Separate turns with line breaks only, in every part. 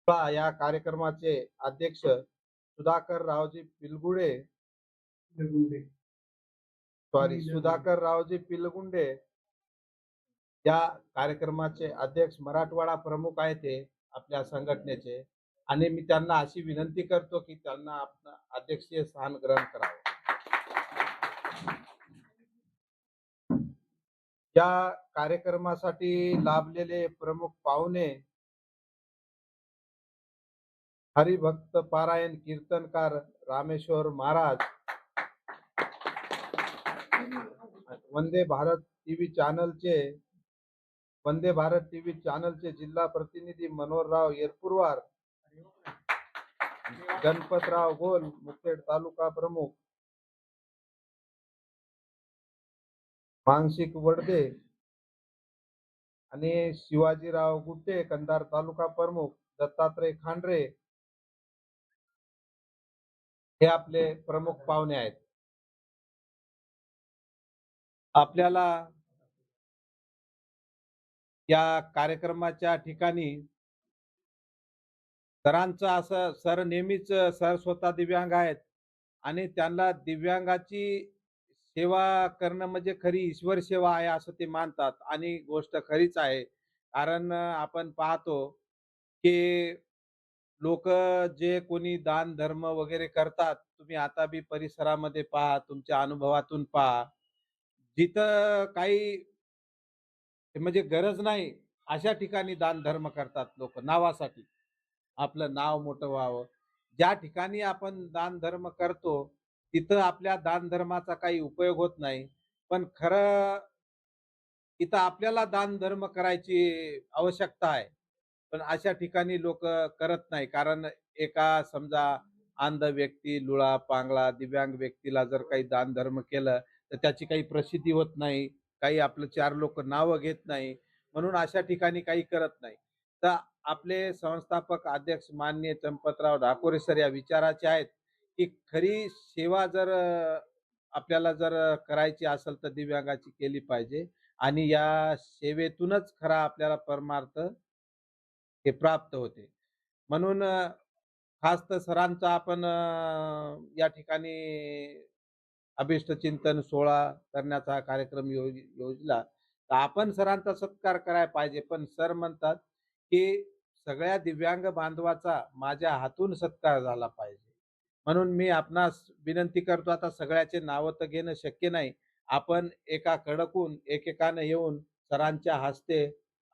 या कार्यक्रमाचे अध्यक्ष सुधाकर रावजी पिलगुडे
गुंडे
सॉरी सुधाकर रावजी पिलगुंडे या कार्यक्रमाचे अध्यक्ष मराठवाडा प्रमुख आहेत ते आपल्या संघटनेचे. आणि मी त्यांना अशी विनंती करतो की त्यांना आपलं अध्यक्षीय स्थान ग्रहण करावं. या कार्यक्रमासाठी लाभलेले प्रमुख पाहुणे हरिभक्त पारायण कीर्तनकार रामेश्वर महाराज, वंदे भारत टीव्ही चॅनलचे वंदे भारत टीव्ही चॅनलचे जिल्हा प्रतिनिधी मनोहरराव येरपुरवार, गणपतराव गोल मुखेड तालुका प्रमुख, मानसिक वडदे आणि शिवाजीराव गुट्टे कंधार तालुका प्रमुख, दत्तात्रय खांडरे हे आपले प्रमुख पाहुणे आहेत. आपल्याला या कार्यक्रमाच्या ठिकाणी सरांचं असं सर नेहमीच सर स्वतः दिव्यांग आहेत आणि त्यांना दिव्यांगाची सेवा करणं म्हणजे खरी ईश्वर सेवा आहे असं ते मानतात आणि गोष्ट खरीच आहे. कारण आपण पाहतो की लोक जे कोणी दान धर्म वगैरे करतात, तुम्ही आता बी परिसरामध्ये पहा, तुमच्या अनुभवातून पहा, जिथं काही म्हणजे गरज नाही अशा ठिकाणी दान धर्म करतात लोक नावासाठी, आपलं नाव मोठं व्हावं. ज्या ठिकाणी आपण दान धर्म करतो तिथं आपल्या दान धर्माचा काही उपयोग होत नाही. पण खरं इथं आपल्याला दान धर्म करायची आवश्यकता आहे. पण अशा ठिकाणी लोक करत नाही. कारण एका समजा अंध व्यक्ती, लुळा, पांगळा, दिव्यांग व्यक्तीला जर काही दान धर्म केलं तर त्याची काही प्रसिद्धी होत नाही. काही आपलं 4 लोक नावं घेत नाही. म्हणून अशा ठिकाणी काही करत नाही. तर आपले संस्थापक अध्यक्ष माननीय चंपतराव ढाकोरे सर या विचाराचे आहेत, की खरी सेवा जर आपल्याला जर करायची असेल तर दिव्यांगाची केली पाहिजे आणि या सेवेतूनच खरा आपल्याला परमार्थ हे प्राप्त होते. म्हणून खास तर सरांचा आपण या ठिकाणी अभिष्ट चिंतन सोहळा करण्याचा हा कार्यक्रम योजला. तर आपण सरांचा सत्कार करायला पाहिजे. पण सर म्हणतात, की सगळ्या दिव्यांग बांधवाचा माझ्या हातून सत्कार झाला पाहिजे. म्हणून मी आपणास विनंती करतो, आता सगळ्याचे नावं तर घेणं शक्य नाही. आपण एका कडकून एकेकानं येऊन सरांच्या हस्ते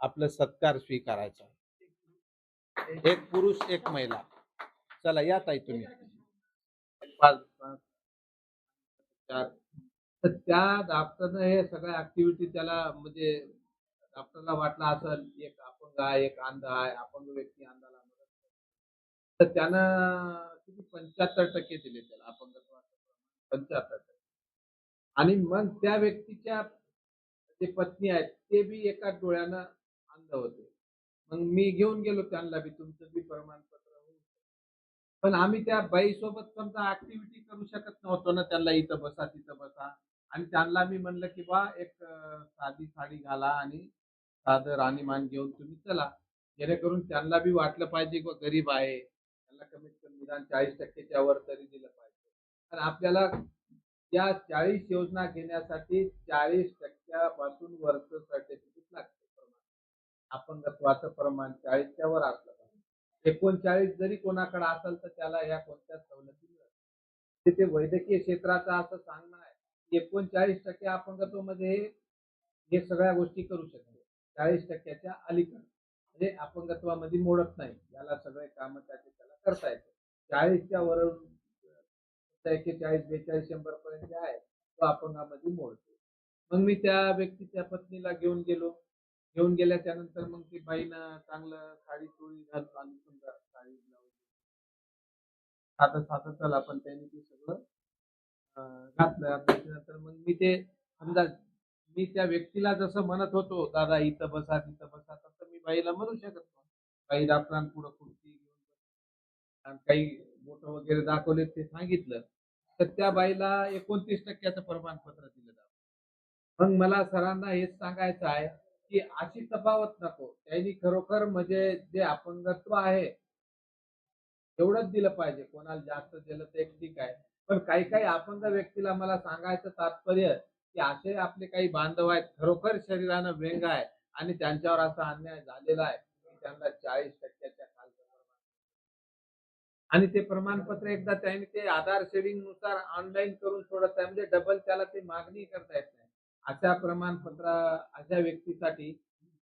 आपलं सत्कार स्वीकारायचा. एक पुरुष, एक महिला. चला या ताई तुम्ही. 5, 5, 4. तर त्या डॉक्टरनं हे सगळ्या ऍक्टिव्हिटी त्याला म्हणजे डॉक्टरला वाटलं असेल एक अपंग आहे, एक अंध आहे, अपंग व्यक्ती अंधाला मदत करतो. तर त्यानं किती 75% दिले त्याला अपंगत्वाचं प्रमाण 75%. आणि मग त्या व्यक्तीच्या जे पत्नी आहेत ते बी एका डोळ्यानं अंध होते. मग मी घेऊन गेलो त्यांना बी तुमचं बी प्रमाणपत्र होईल. पण आम्ही त्या बाईसोबत समजा ऍक्टिव्हिटी करू शकत नव्हतो ना, त्यांना इथं बसा, तिथं बसा. आणि त्यांना मी म्हणलं, की बा एक साधी साडी घाला आणि साधं राहणीमान घेऊन तुम्ही चला. जेणेकरून त्यांना बी वाटलं पाहिजे की गरीब आहे. त्यांना कमीत कमी निदान 40% च्या वर तरी दिलं पाहिजे. पण आपल्याला या 40 योजना घेण्यासाठी 40% पासून वरचं सर्टिफिकेट लागतं प्रमाण. अपंगत्वाचं प्रमाण 40 च्या वर असलं पाहिजे. 39 जरी कोणाकडे असेल तर त्याला या कोणत्याच सवलती मिळत नाही. ते वैद्यकीय क्षेत्राचं असं सांगणं आहे, की 39% अपंगत्वामध्ये हे सगळ्या गोष्टी करू शकतो. 40% अलीकडे म्हणजे अपंगत्वामध्ये मोडत नाही. याला सगळे कामं त्याचे त्याला करता येतात. 40च्या वरून 41, 42, 100 पर्यंत जे आहे तो अपंगामध्ये मोडतो. मग मी त्या व्यक्तीच्या पत्नीला घेऊन गेलो. घेऊन गेल्याच्या नंतर मग ती बाईनं चांगलं साडी चोळी घालून आणि समजा साडी ब्लाऊज साधं साधं चला पण त्यांनी ते सगळं घातलं. त्याच्यानंतर मग मी ते समजा मी त्या व्यक्तीला जसं म्हणत होतो, "दादा इथं बसा, तिथं बसा," तसं मी बाईला म्हणू शकत नाही. बाई डॉक्टरांपुढं खुर्ची घेऊन आणि काही बोटं वगैरे दाखवले ते सांगितलं. तर त्या बाईला 29% प्रमाणपत्र दिलं जातं. मग मला सरांना हेच सांगायचं आहे, की अशी तफावत नको. त्यांनी खरोखर म्हणजे जे अपंगत्व आहे तेवढंच दिलं पाहिजे. कोणाला जास्त दिलं तर एक ठीक आहे. पण काही काही अपंग व्यक्तीला मला सांगायचं तात्पर्य, की असे आपले काही बांधव आहेत, खरोखर शरीरानं व्यंग आहे आणि त्यांच्यावर असा अन्याय झालेला आहे, की त्यांना 40% खालचं आणि ते प्रमाणपत्र एकदा त्यांनी ते आधार शेअरिंगनुसार ऑनलाईन करून सोडत आहे म्हणजे डबल त्याला ते मागणी करता येत नाही. अशा प्रमाणपत्र अशा व्यक्तीसाठी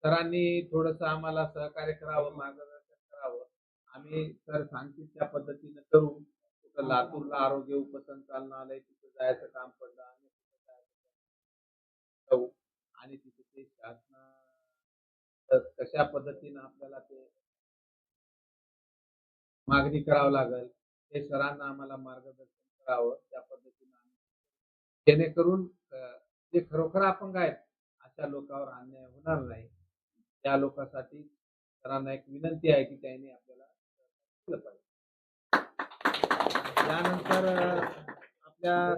सरांनी थोडंसं आम्हाला सहकार्य करावं, मार्गदर्शन करावं. आम्ही सर सांगतील त्या पद्धतीनं करू. कुठं लातूरला आरोग्य उपसंचालनालय तिथं जायचं काम पडलं आणि तिथं जाऊ आणि तिथे ते कशा पद्धतीनं आपल्याला ते मागणी करावं लागेल. हे सरांना आम्हाला मार्गदर्शन करावं. त्या पद्धतीनं आम्ही जेणेकरून जे खरोखर अपंग आहेत, अशा लोकांवर अन्याय होणार नाही. त्या लोकांसाठी सरांना एक विनंती आहे, की त्यांनी आपल्याला केलं पाहिजे. त्यानंतर आपल्या